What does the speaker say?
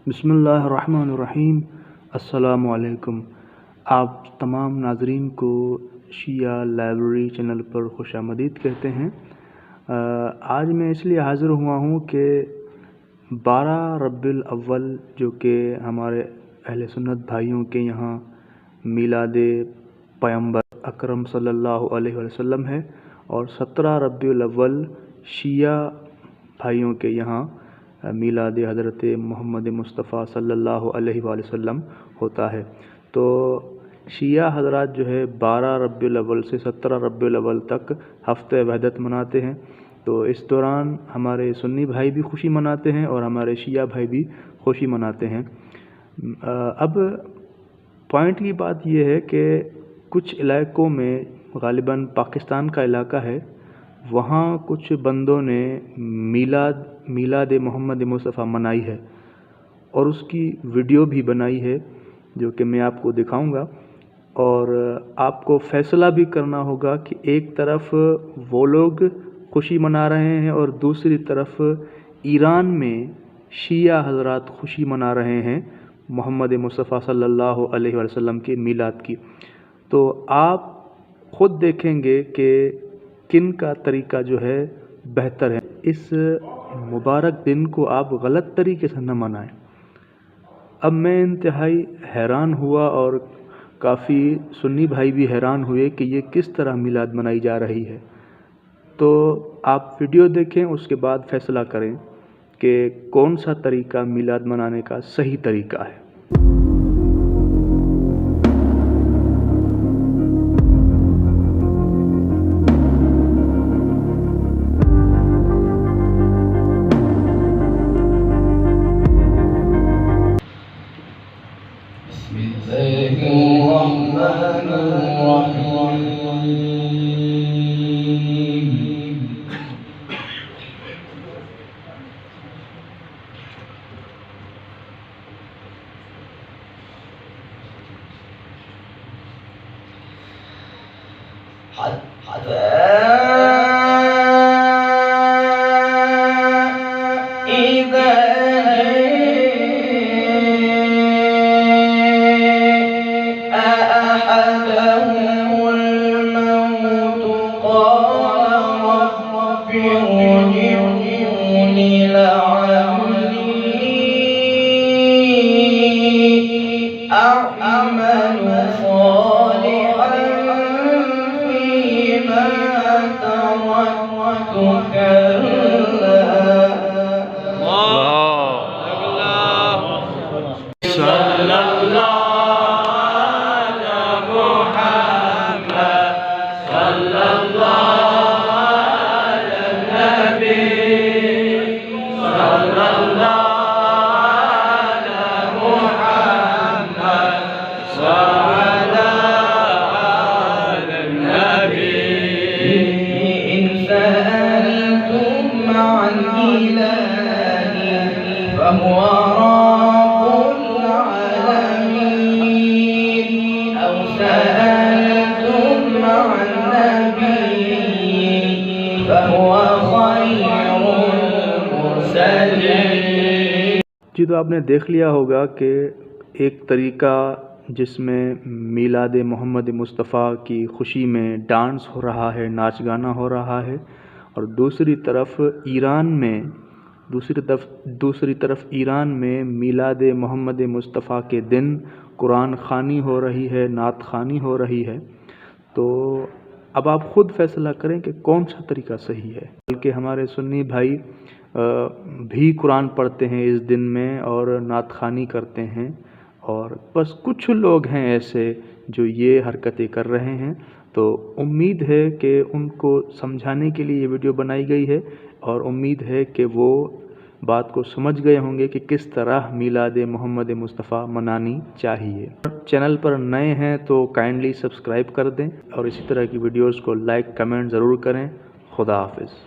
बिस्मिल्लाहिर्रहमानिर्रहीम। अस्सलामु अलैकुम। आप तमाम नाजरीन को शिया लाइब्रेरी चैनल पर खुशामदीद कहते हैं। आज मैं इसलिए हाज़िर हुआ हूँ कि 12 रब्बिल अव्वल जो कि हमारे अहले सुन्नत भाइयों के यहाँ मीलादे पैगंबर अकरम सल्लल्लाहु अलैहि वसल्लम है, और 17 रब्बिल अव्वल शिया भाइयों के यहाँ मीलाद हज़रत मोहम्मद मुस्तफ़ा सल्लल्लाहु अलैहि वसल्लम होता है। तो शिया हज़रात जो है 12 रब्बिल अव्वल से 17 रब्बिल अव्वल तक हफ्ते वहदत मनाते हैं। तो इस दौरान हमारे सुन्नी भाई भी खुशी मनाते हैं और हमारे शिया भाई भी खुशी मनाते हैं। अब पॉइंट की बात यह है कि कुछ इलाक़ों में, ग़ालिबन पाकिस्तान का इलाका है, वहाँ कुछ बंदों ने मीलाद मोहम्मद मुस्तफ़ा मनाई है और उसकी वीडियो भी बनाई है जो कि मैं आपको दिखाऊंगा। और आपको फ़ैसला भी करना होगा कि एक तरफ वो लोग खुशी मना रहे हैं और दूसरी तरफ ईरान में शिया हज़रात खुशी मना रहे हैं मोहम्मद मुस्तफ़ा सल्लल्लाहु अलैहि वसल्लम के मीलाद की। तो आप ख़ुद देखेंगे कि किन का तरीका जो है बेहतर है। इस मुबारक दिन को आप गलत तरीके से न मनाएं। अब मैं इंतहाई हैरान हुआ और काफ़ी सुन्नी भाई भी हैरान हुए कि ये किस तरह मीलाद मनाई जा रही है। तो आप वीडियो देखें, उसके बाद फ़ैसला करें कि कौन सा तरीका मीलाद मनाने का सही तरीका है। जी, तो आपने देख लिया होगा कि एक तरीका जिसमें मीलाद मोहम्मद मुस्तफ़ा की खुशी में डांस हो रहा है, नाच गाना हो रहा है, और दूसरी तरफ ईरान में मीलाद मोहम्मद मुस्तफ़ा के दिन कुरान ख़वानी हो रही है, नात ख़वानी हो रही है। तो अब आप ख़ुद फ़ैसला करें कि कौन सा तरीका सही है। बल्कि हमारे सुन्नी भाई भी कुरान पढ़ते हैं इस दिन में और नात ख़वानी करते हैं, और बस कुछ लोग हैं ऐसे जो ये हरकतें कर रहे हैं। तो उम्मीद है कि उनको समझाने के लिए ये वीडियो बनाई गई है, और उम्मीद है कि वो बात को समझ गए होंगे कि किस तरह मीलाद मोहम्मद मुस्तफ़ा मनानी चाहिए। चैनल पर नए हैं तो काइंडली सब्सक्राइब कर दें और इसी तरह की वीडियोस को लाइक कमेंट ज़रूर करें। खुदा हाफिज़।